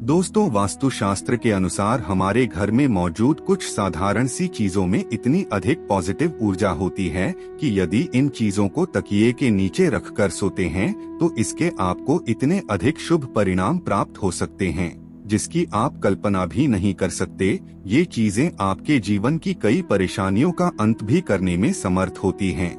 दोस्तों, वास्तुशास्त्र के अनुसार हमारे घर में मौजूद कुछ साधारण सी चीजों में इतनी अधिक पॉजिटिव ऊर्जा होती है कि यदि इन चीजों को तकिए के नीचे रखकर सोते हैं तो इसके आपको इतने अधिक शुभ परिणाम प्राप्त हो सकते हैं जिसकी आप कल्पना भी नहीं कर सकते। ये चीजें आपके जीवन की कई परेशानियों का अंत भी करने में समर्थ होती हैं।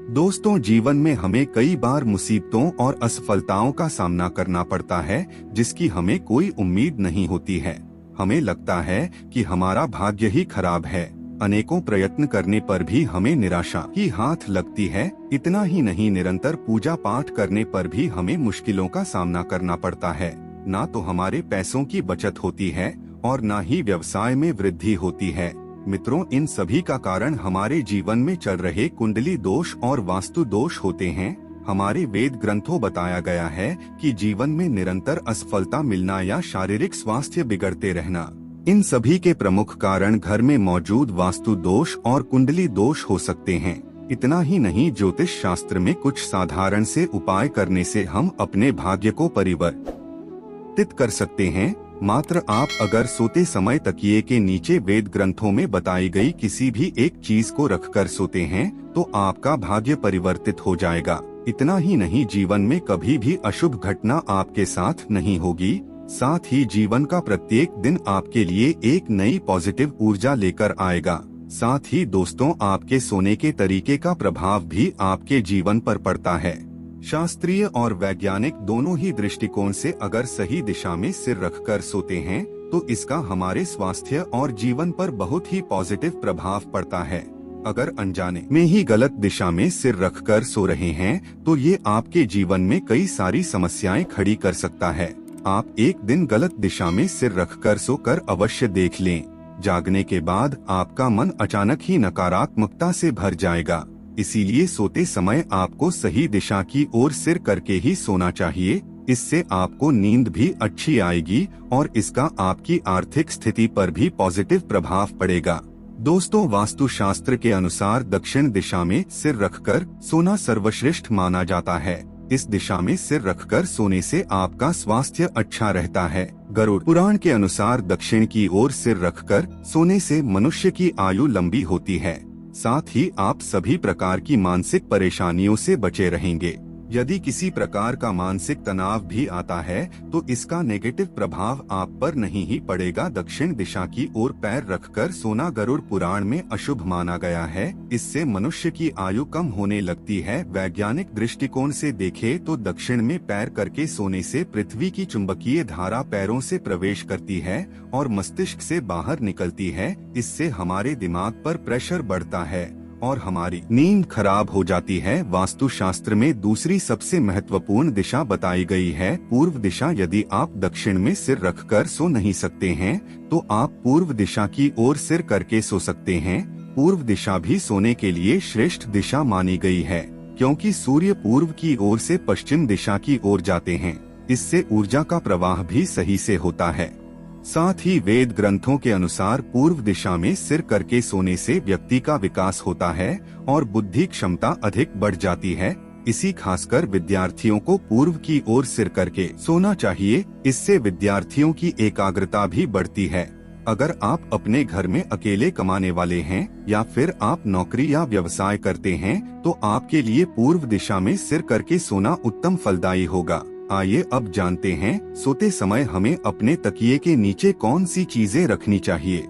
दोस्तों, जीवन में हमें कई बार मुसीबतों और असफलताओं का सामना करना पड़ता है जिसकी हमें कोई उम्मीद नहीं होती है। हमें लगता है कि हमारा भाग्य ही खराब है। अनेकों प्रयत्न करने पर भी हमें निराशा ही हाथ लगती है। इतना ही नहीं, निरंतर पूजा पाठ करने पर भी हमें मुश्किलों का सामना करना पड़ता है। ना तो हमारे पैसों की बचत होती है और ना ही व्यवसाय में वृद्धि होती है। मित्रों, इन सभी का कारण हमारे जीवन में चल रहे कुंडली दोष और वास्तु दोष होते हैं। हमारे वेद ग्रंथों बताया गया है कि जीवन में निरंतर असफलता मिलना या शारीरिक स्वास्थ्य बिगड़ते रहना, इन सभी के प्रमुख कारण घर में मौजूद वास्तु दोष और कुंडली दोष हो सकते हैं। इतना ही नहीं, ज्योतिष शास्त्र में कुछ साधारण से उपाय करने से हम अपने भाग्य को परिवर्तित कर सकते हैं। मात्र आप अगर सोते समय तकिए के नीचे वेद ग्रंथों में बताई गई किसी भी एक चीज को रखकर सोते हैं तो आपका भाग्य परिवर्तित हो जाएगा। इतना ही नहीं, जीवन में कभी भी अशुभ घटना आपके साथ नहीं होगी। साथ ही जीवन का प्रत्येक दिन आपके लिए एक नई पॉजिटिव ऊर्जा लेकर आएगा। साथ ही दोस्तों, आपके सोने के तरीके का प्रभाव भी आपके जीवन पर पड़ता है। शास्त्रीय और वैज्ञानिक दोनों ही दृष्टिकोण से अगर सही दिशा में सिर रखकर सोते हैं तो इसका हमारे स्वास्थ्य और जीवन पर बहुत ही पॉजिटिव प्रभाव पड़ता है। अगर अनजाने में ही गलत दिशा में सिर रखकर सो रहे हैं तो ये आपके जीवन में कई सारी समस्याएं खड़ी कर सकता है। आप एक दिन गलत दिशा में सिर रखकर सोकर अवश्य देख लें। जागने के बाद आपका मन अचानक ही नकारात्मकता से भर जाएगा। इसीलिए सोते समय आपको सही दिशा की ओर सिर करके ही सोना चाहिए। इससे आपको नींद भी अच्छी आएगी और इसका आपकी आर्थिक स्थिति पर भी पॉजिटिव प्रभाव पड़ेगा। दोस्तों, वास्तुशास्त्र के अनुसार दक्षिण दिशा में सिर रखकर सोना सर्वश्रेष्ठ माना जाता है। इस दिशा में सिर रखकर सोने से आपका स्वास्थ्य अच्छा रहता है। गरुड़ पुराण के अनुसार दक्षिण की ओर सिर रखकर सोने से मनुष्य की आयु लंबी होती है। साथ ही आप सभी प्रकार की मानसिक परेशानियों से बचे रहेंगे। यदि किसी प्रकार का मानसिक तनाव भी आता है तो इसका नेगेटिव प्रभाव आप पर नहीं ही पड़ेगा। दक्षिण दिशा की ओर पैर रखकर सोना गरुड़ पुराण में अशुभ माना गया है। इससे मनुष्य की आयु कम होने लगती है। वैज्ञानिक दृष्टिकोण से देखें तो दक्षिण में पैर करके सोने से पृथ्वी की चुंबकीय धारा पैरों से प्रवेश करती है और मस्तिष्क से बाहर निकलती है। इससे हमारे दिमाग पर प्रेशर बढ़ता है और हमारी नींद खराब हो जाती है। वास्तुशास्त्र में दूसरी सबसे महत्वपूर्ण दिशा बताई गई है पूर्व दिशा। यदि आप दक्षिण में सिर रखकर सो नहीं सकते हैं तो आप पूर्व दिशा की ओर सिर करके सो सकते हैं। पूर्व दिशा भी सोने के लिए श्रेष्ठ दिशा मानी गई है क्योंकि सूर्य पूर्व की ओर से पश्चिम दिशा की ओर जाते हैं। इससे ऊर्जा का प्रवाह भी सही से होता है। साथ ही वेद ग्रंथों के अनुसार पूर्व दिशा में सिर करके सोने से व्यक्ति का विकास होता है और बुद्धि क्षमता अधिक बढ़ जाती है। इसी खासकर विद्यार्थियों को पूर्व की ओर सिर करके सोना चाहिए। इससे विद्यार्थियों की एकाग्रता भी बढ़ती है। अगर आप अपने घर में अकेले कमाने वाले हैं या फिर आप नौकरी या व्यवसाय करते हैं तो आपके लिए पूर्व दिशा में सिर करके सोना उत्तम फलदायी होगा। आइए अब जानते हैं सोते समय हमें अपने तकिए के नीचे कौन सी चीजें रखनी चाहिए।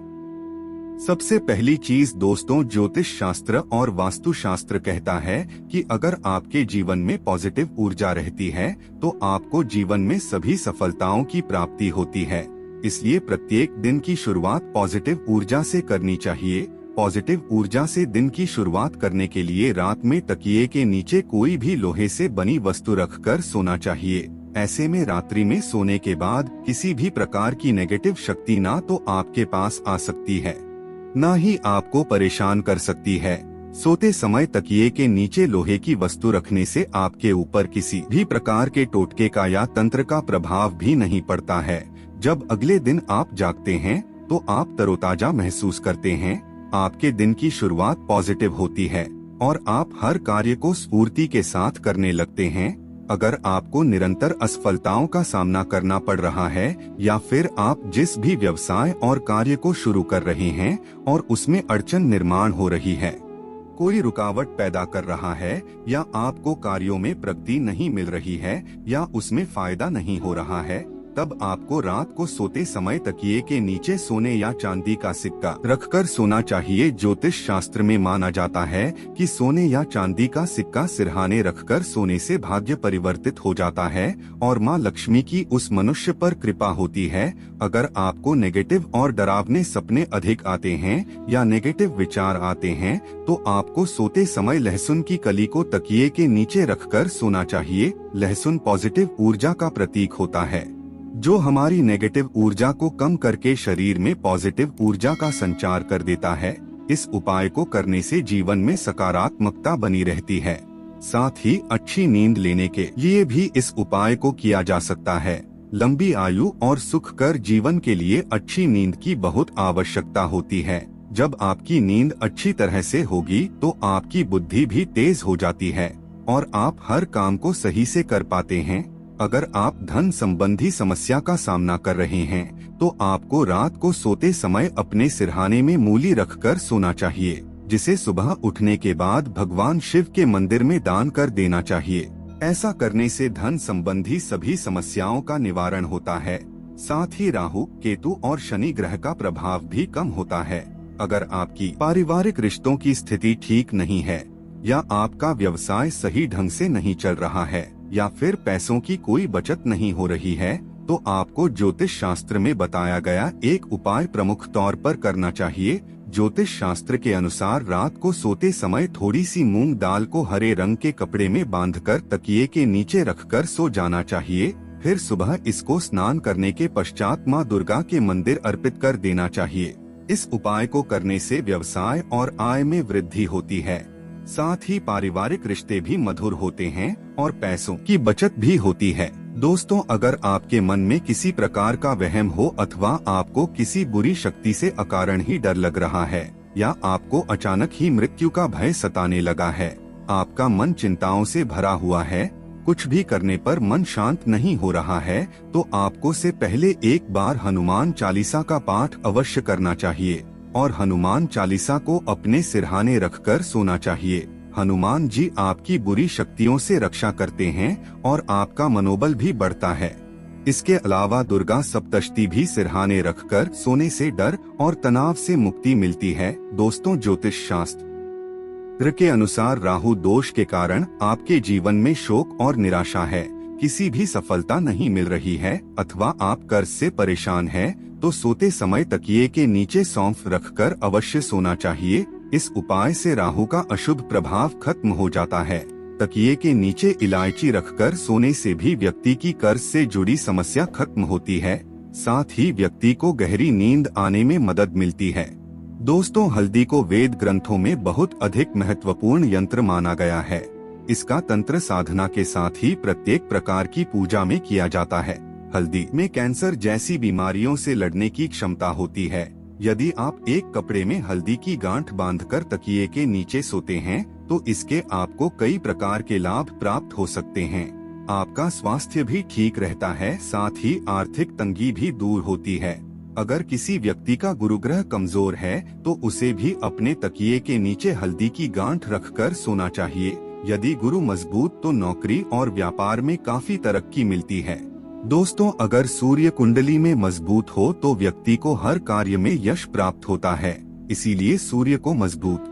सबसे पहली चीज दोस्तों, ज्योतिष शास्त्र और वास्तु शास्त्र कहता है कि अगर आपके जीवन में पॉजिटिव ऊर्जा रहती है तो आपको जीवन में सभी सफलताओं की प्राप्ति होती है। इसलिए प्रत्येक दिन की शुरुआत पॉजिटिव ऊर्जा से करनी चाहिए। पॉजिटिव ऊर्जा से दिन की शुरुआत करने के लिए रात में तकिए के नीचे कोई भी लोहे से बनी वस्तु रखकर सोना चाहिए। ऐसे में रात्रि में सोने के बाद किसी भी प्रकार की नेगेटिव शक्ति ना तो आपके पास आ सकती है ना ही आपको परेशान कर सकती है। सोते समय तकिए के नीचे लोहे की वस्तु रखने से आपके ऊपर किसी भी प्रकार के टोटके का या तंत्र का प्रभाव भी नहीं पड़ता है। जब अगले दिन आप जागते हैं तो आप तरोताजा महसूस करते हैं। आपके दिन की शुरुआत पॉजिटिव होती है और आप हर कार्य को स्फूर्ति के साथ करने लगते हैं। अगर आपको निरंतर असफलताओं का सामना करना पड़ रहा है या फिर आप जिस भी व्यवसाय और कार्य को शुरू कर रहे हैं और उसमें अड़चन निर्माण हो रही है, कोई रुकावट पैदा कर रहा है या आपको कार्यों में प्रगति नहीं मिल रही है या उसमें फायदा नहीं हो रहा है, तब आपको रात को सोते समय तकिए के नीचे सोने या चांदी का सिक्का रखकर सोना चाहिए। ज्योतिष शास्त्र में माना जाता है कि सोने या चांदी का सिक्का सिरहाने रखकर सोने से भाग्य परिवर्तित हो जाता है और मां लक्ष्मी की उस मनुष्य पर कृपा होती है। अगर आपको नेगेटिव और डरावने सपने अधिक आते हैं या नेगेटिव विचार आते हैं तो आपको सोते समय लहसुन की कली को तकिए के नीचे रखकर सोना चाहिए। लहसुन पॉजिटिव ऊर्जा का प्रतीक होता है जो हमारी नेगेटिव ऊर्जा को कम करके शरीर में पॉजिटिव ऊर्जा का संचार कर देता है। इस उपाय को करने से जीवन में सकारात्मकता बनी रहती है। साथ ही अच्छी नींद लेने के लिए भी इस उपाय को किया जा सकता है। लंबी आयु और सुखकर जीवन के लिए अच्छी नींद की बहुत आवश्यकता होती है। जब आपकी नींद अच्छी तरह से होगी तो आपकी बुद्धि भी तेज हो जाती है और आप हर काम को सही से कर पाते हैं। अगर आप धन संबंधी समस्या का सामना कर रहे हैं तो आपको रात को सोते समय अपने सिरहाने में मूली रखकर सोना चाहिए, जिसे सुबह उठने के बाद भगवान शिव के मंदिर में दान कर देना चाहिए। ऐसा करने से धन संबंधी सभी समस्याओं का निवारण होता है। साथ ही राहु, केतु और शनि ग्रह का प्रभाव भी कम होता है। अगर आपकी पारिवारिक रिश्तों की स्थिति ठीक नहीं है या आपका व्यवसाय सही ढंग से नहीं चल रहा है या फिर पैसों की कोई बचत नहीं हो रही है तो आपको ज्योतिष शास्त्र में बताया गया एक उपाय प्रमुख तौर पर करना चाहिए। ज्योतिष शास्त्र के अनुसार रात को सोते समय थोड़ी सी मूंग दाल को हरे रंग के कपड़े में बांधकर तकिए के नीचे रखकर सो जाना चाहिए। फिर सुबह इसको स्नान करने के पश्चात मां दुर्गा के मंदिर अर्पित कर देना चाहिए। इस उपाय को करने से व्यवसाय और आय में वृद्धि होती है। साथ ही पारिवारिक रिश्ते भी मधुर होते हैं और पैसों की बचत भी होती है। दोस्तों, अगर आपके मन में किसी प्रकार का वहम हो अथवा आपको किसी बुरी शक्ति से अकारण ही डर लग रहा है या आपको अचानक ही मृत्यु का भय सताने लगा है, आपका मन चिंताओं से भरा हुआ है, कुछ भी करने पर मन शांत नहीं हो रहा है, तो आपको से पहले एक बार हनुमान चालीसा का पाठ अवश्य करना चाहिए और हनुमान चालीसा को अपने सिरहाने रखकर सोना चाहिए। हनुमान जी आपकी बुरी शक्तियों से रक्षा करते हैं और आपका मनोबल भी बढ़ता है। इसके अलावा दुर्गा सप्तशती भी सिरहाने रखकर सोने से डर और तनाव से मुक्ति मिलती है। दोस्तों, ज्योतिष शास्त्र के अनुसार राहु दोष के कारण आपके जीवन में शोक और निराशा है, किसी भी सफलता नहीं मिल रही है अथवा आप कर्ज से परेशान हैं, तो सोते समय तकिए के नीचे सौंफ रखकर अवश्य सोना चाहिए। इस उपाय से राहु का अशुभ प्रभाव खत्म हो जाता है। तकिए के नीचे इलायची रखकर सोने से भी व्यक्ति की कर्ज से जुड़ी समस्या खत्म होती है। साथ ही व्यक्ति को गहरी नींद आने में मदद मिलती है। दोस्तों, हल्दी को वेद ग्रंथों में बहुत अधिक महत्वपूर्ण यंत्र माना गया है। इसका तंत्र साधना के साथ ही प्रत्येक प्रकार की पूजा में किया जाता है। हल्दी में कैंसर जैसी बीमारियों से लड़ने की क्षमता होती है। यदि आप एक कपड़े में हल्दी की गांठ बांधकर तकिए के नीचे सोते हैं तो इसके आपको कई प्रकार के लाभ प्राप्त हो सकते हैं। आपका स्वास्थ्य भी ठीक रहता है, साथ ही आर्थिक तंगी भी दूर होती है। अगर किसी व्यक्ति का गुरुग्रह कमजोर है तो उसे भी अपने तकिए के नीचे हल्दी की गांठ रखकर सोना चाहिए। यदि गुरु मजबूत तो नौकरी और व्यापार में काफी तरक्की मिलती है। दोस्तों, अगर सूर्य कुंडली में मजबूत हो तो व्यक्ति को हर कार्य में यश प्राप्त होता है। इसीलिए सूर्य को मजबूत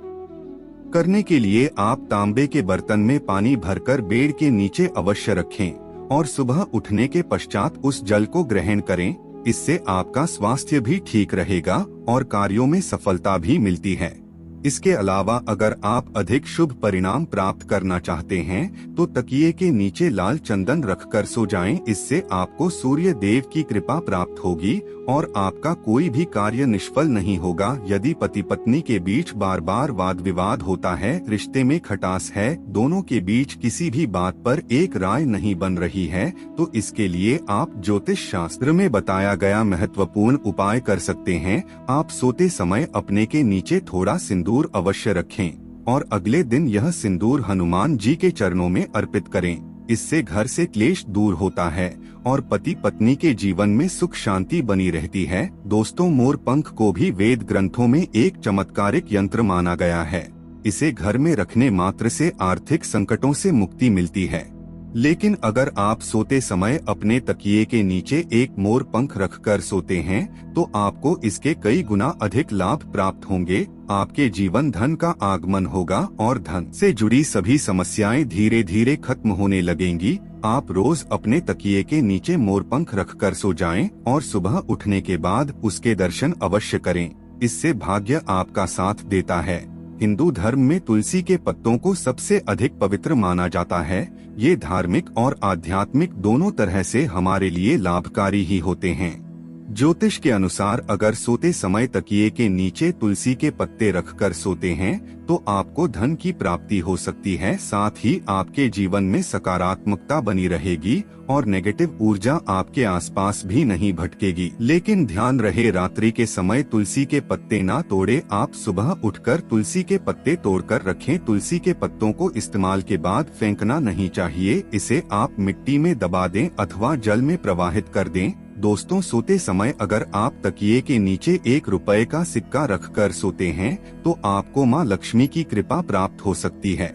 करने के लिए आप तांबे के बर्तन में पानी भरकर बेड के नीचे अवश्य रखें और सुबह उठने के पश्चात उस जल को ग्रहण करें। इससे आपका स्वास्थ्य भी ठीक रहेगा और कार्यों में सफलता भी मिलती है। इसके अलावा अगर आप अधिक शुभ परिणाम प्राप्त करना चाहते हैं तो तकिए के नीचे लाल चंदन रखकर सो जाएं। इससे आपको सूर्य देव की कृपा प्राप्त होगी और आपका कोई भी कार्य निष्फल नहीं होगा। यदि पति पत्नी के बीच बार बार वाद विवाद होता है, रिश्ते में खटास है, दोनों के बीच किसी भी बात पर एक राय नहीं बन रही है, तो इसके लिए आप ज्योतिष शास्त्र में बताया गया महत्वपूर्ण उपाय कर सकते हैं। आप सोते समय अपने के नीचे थोड़ा सिंदूर अवश्य रखें और अगले दिन यह सिंदूर हनुमान जी के चरणों में अर्पित करें। इससे घर से क्लेश दूर होता है और पति पत्नी के जीवन में सुख शांति बनी रहती है। दोस्तों, मोर पंख को भी वेद ग्रंथों में एक चमत्कारिक यंत्र माना गया है। इसे घर में रखने मात्र से आर्थिक संकटों से मुक्ति मिलती है। लेकिन अगर आप सोते समय अपने तकिए के नीचे एक मोर पंख रखकर सोते हैं तो आपको इसके कई गुना अधिक लाभ प्राप्त होंगे। आपके जीवन धन का आगमन होगा और धन से जुड़ी सभी समस्याएं धीरे धीरे खत्म होने लगेंगी। आप रोज अपने तकिए के नीचे मोर पंख रखकर सो जाएं और सुबह उठने के बाद उसके दर्शन अवश्य करें। इससे भाग्य आपका साथ देता है। हिंदू धर्म में तुलसी के पत्तों को सबसे अधिक पवित्र माना जाता है। ये धार्मिक और आध्यात्मिक दोनों तरह से हमारे लिए लाभकारी ही होते हैं। ज्योतिष के अनुसार अगर सोते समय तकिए के नीचे तुलसी के पत्ते रखकर सोते हैं तो आपको धन की प्राप्ति हो सकती है। साथ ही आपके जीवन में सकारात्मकता बनी रहेगी और नेगेटिव ऊर्जा आपके आसपास भी नहीं भटकेगी। लेकिन ध्यान रहे, रात्रि के समय तुलसी के पत्ते ना तोड़े। आप सुबह उठकर तुलसी के पत्ते तोड़कर रखें। तुलसी के पत्तों को इस्तेमाल के बाद फेंकना नहीं चाहिए। इसे आप मिट्टी में दबा दें अथवा जल में प्रवाहित कर दें। दोस्तों, सोते समय अगर आप तकिए के नीचे ₹1 का सिक्का रखकर सोते हैं तो आपको मां लक्ष्मी की कृपा प्राप्त हो सकती है।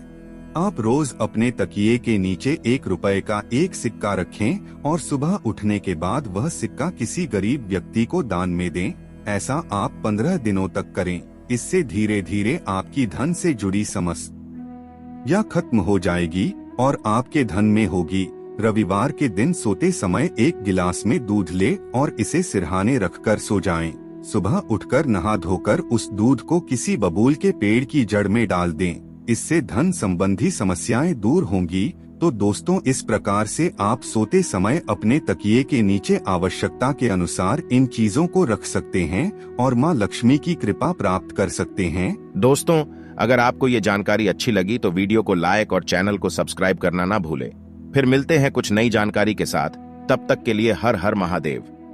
आप रोज अपने तकिए के नीचे ₹1 का एक सिक्का रखें और सुबह उठने के बाद वह सिक्का किसी गरीब व्यक्ति को दान में दें। ऐसा आप 15 दिनों तक करें। इससे धीरे धीरे आपकी धन से जुड़ी समस्या खत्म हो जाएगी और आपके धन में होगी। रविवार के दिन सोते समय एक गिलास में दूध ले और इसे सिरहाने रखकर सो जाएं। सुबह उठकर नहा धोकर उस दूध को किसी बबूल के पेड़ की जड़ में डाल दें। इससे धन संबंधी समस्याएं दूर होंगी। तो दोस्तों, इस प्रकार से आप सोते समय अपने तकिए के नीचे आवश्यकता के अनुसार इन चीजों को रख सकते हैं और मां लक्ष्मी की कृपा प्राप्त कर सकते हैं। दोस्तों, अगर आपको ये जानकारी अच्छी लगी तो वीडियो को लाइक और चैनल को सब्सक्राइब करना ना भूलें। फिर मिलते हैं कुछ नई जानकारी के साथ। तब तक के लिए हर हर महादेव।